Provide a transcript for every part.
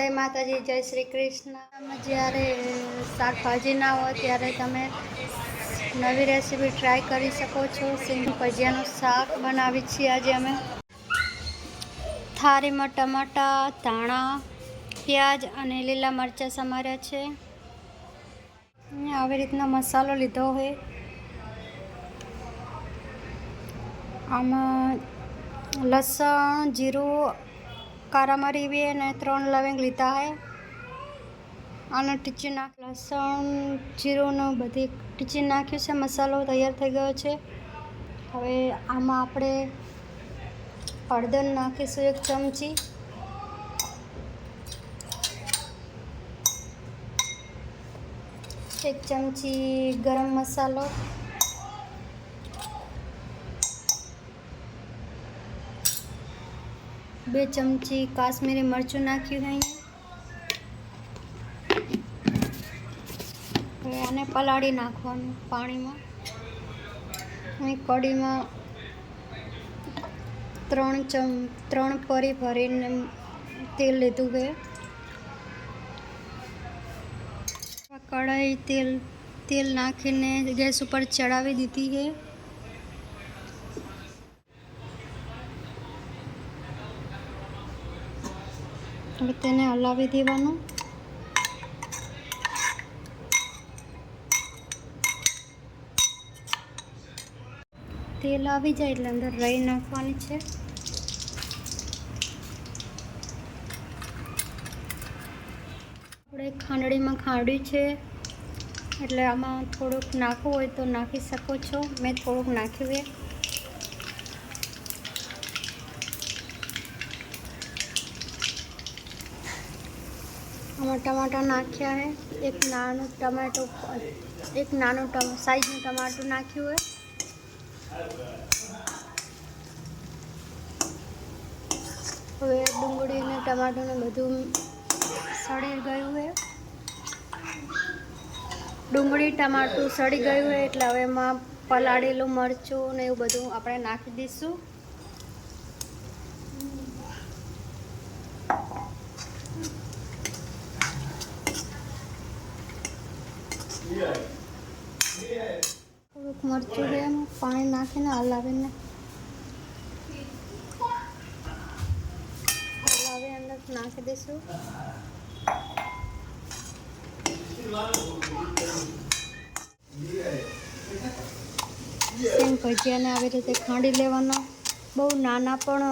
જય માતાજી, જય શ્રી કૃષ્ણ. જ્યારે શાકભાજી ના હોય ત્યારે તમે નવી રેસીપી ટ્રાય કરી શકો છો. સિંગ ભજીયાનું શાક બનાવી છીએ આજે અમે. થાળીમાં ટમાટા, ધાણા, પ્યાજ અને લીલા મરચાં સમાર્યા છે. આવી રીતના મસાલો લીધો હોય. આમાં લસણ, જીરું, કારા મરી બી અને 3 લવિંગ લીધા હે. આને ટીચી નાખ. લસણ, જીરુંનો બધી ટીચી નાખ્યું છે. મસાલો તૈયાર થઈ ગયો છે. હવે આમાં આપણે હળદર નાખીશું 1 ચમચી. એક ચમચી ગરમ મસાલો, 2 ચમચી કાશ્મીરી મરચું નાખ્યું અહીંયા. હવે આને પલાળી નાખવાનું પાણીમાં. અહીં કઢીમાં 3 પરી ભરીને તેલ લીધું છે. કઢાઈ તેલ નાખીને ગેસ ઉપર ચડાવી દીધી છે. હવે તેને હલાવી દેવાનું. તેલ આવી જાય એટલે અંદર રાઈ નાખવાની છે. આપણે ખાંડણીમાં ખાંડ્યું છે એટલે આમાં થોડુંક નાખવું હોય તો નાખી શકો છો. મેં થોડુંક નાખ્યું છે. આમાં ટમાટા નાખ્યા છે. એક નાનું સાઈઝનું ટમાટું નાખ્યું છે. હવે ડુંગળી અને ટમાટરને બધું સળી ગયું છે. ડુંગળી ટમાટું સળી ગયું છે એટલે હવે એમાં પલાળેલું મરચું ને એવું બધું આપણે નાખી દઈશું. થોડુંક મરચું છે એમાં પાણી નાખીને હલાવીને અંદર નાખી દઈશું. સિંગ ભજીયાને આવી રીતે ખાંડી લેવાના. બહુ નાના પણ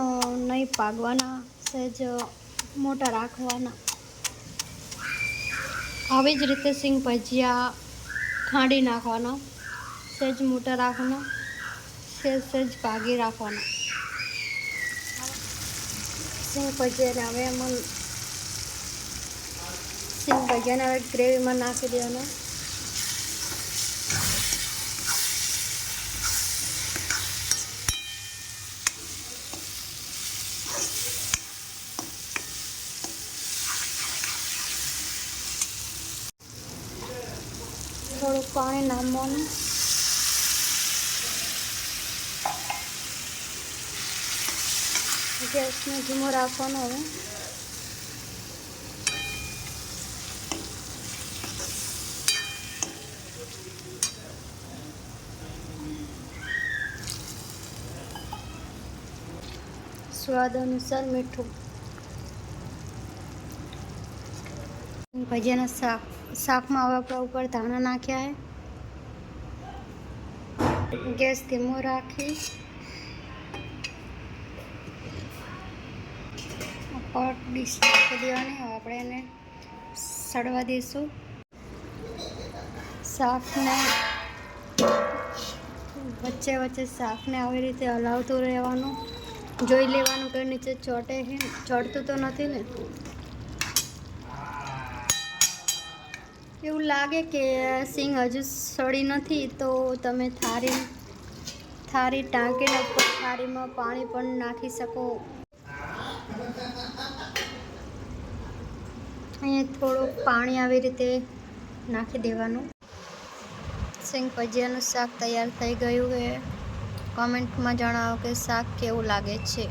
નહીં પાકવાના, સહેજ મોટા રાખવાના. આવી જ રીતે સિંગ ભજીયા ખાંડી નાખવાના. સહેજ મોટા રાખવાના, સહેજ ભાગી રાખવાના. સિંગ ભજીયાને હવે ગ્રેવીમાં નાખી દેવાના. થોડુંક પાણી નાખવાનું. ગેસને ધીમો રાખવાનો. હવે સ્વાદ અનુસાર મીઠું. ભજીયાના શાકમાં હવે આપણે ઉપર ધાણા નાખ્યા છે. ગેસ ધીમો રાખી ડીશ નાખી દેવાની. હવે આપણે એને સડવા દઈશું. શાકને વચ્ચે શાકને આવી રીતે હલાવતું રહેવાનું. જોઈ લેવાનું કે નીચે ચોટે છે. ચોટતું તો નથી ને. એવું લાગે કે સિંગ હજુ સડી નથી તો તમે થાળી ટાંકીને ઉપર થાળીમાં પાણી પણ નાખી શકો. અહીંયા થોડુંક પાણી આવી રીતે નાખી દેવાનું. સિંગ ભજીયાનું શાક તૈયાર થઈ ગયું છે. કોમેન્ટમાં જણાવો કે શાક કેવું લાગે છે.